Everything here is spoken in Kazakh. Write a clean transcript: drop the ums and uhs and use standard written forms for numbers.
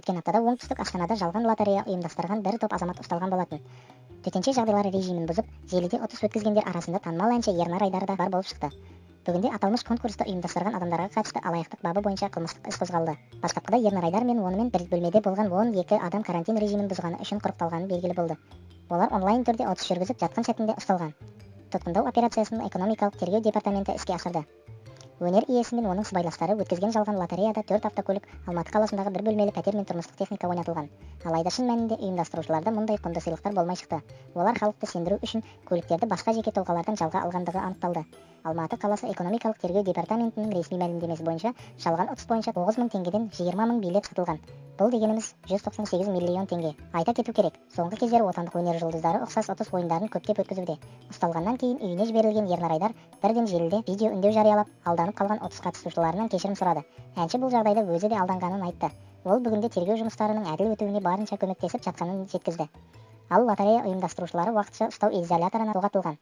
өткен аптада оңтүстік Астанада жалған лотерея ұйымдастырған бір топ азамат ұсталған болатын. Төтенше жағдайлар режимін бұзып, желіде ұтыс өткізгендер арасында танымал әнші Ернар Айдар да бар болып шықты. Бүгінде аталмыш конкурсты ұйымдастырған адамдарға қатысты алаяқтық бабы бойынша қылмыстық іс қозғалды. Бастапқыда Ернар Айдар мен онымен бір бөлмеде болған 12 адам карантин режимін бұзғаны үшін құрықталғаны белгілі болды. Олар онлайн түрде отыс жүргізіп жатқан сәтінде ұсталған. Тұтқындау операциясын экономикалық тергеу департаменті іске асырды. Өнер иесі мен оның сыбайластары өткізген жалған лотереяда 4 автокөлік, Алматы қаласындағы бір бөлмелі пәтер мен тұрмыстық техника ойнатылған. Алайда шын мәнінде ұйымдастырушыларда мұндай құнды сыйлықтар болмай шықты. Олар халықты сендіру үшін көліктерді басқа жеке тұлғалардан жалға алғандығы анықталды. Алматы қаласы экономикалық тергеу департаментінің ресми мәлімдемесі бойынша жалған ұтыс бойынша 9 мың теңгеден 20 мың билет сатылған. Бұл дегеніміз 198 миллион теңге. Айта кету керек, соңғы кездері отандық өнер жұлдыздары ұқсас ұтыс ойындарын көптеп өткізуде. Ұсталғаннан кейін үйіне жіберілген Ернар Айдар бірден желіде видео үндеу жариялап, алданып қалған ұтыс қатысушыларынан кешірім сұрады. Әнші бұл жағдайда өзі де алданғанын айтты. Ол бүгінде тергеу жұмыстарының әділ өтуіне барынша көмектесіп жатқанын жеткізді. Ал лотерея ұйымдастырушылары уақытша ұстау изоляторына тоғытылған.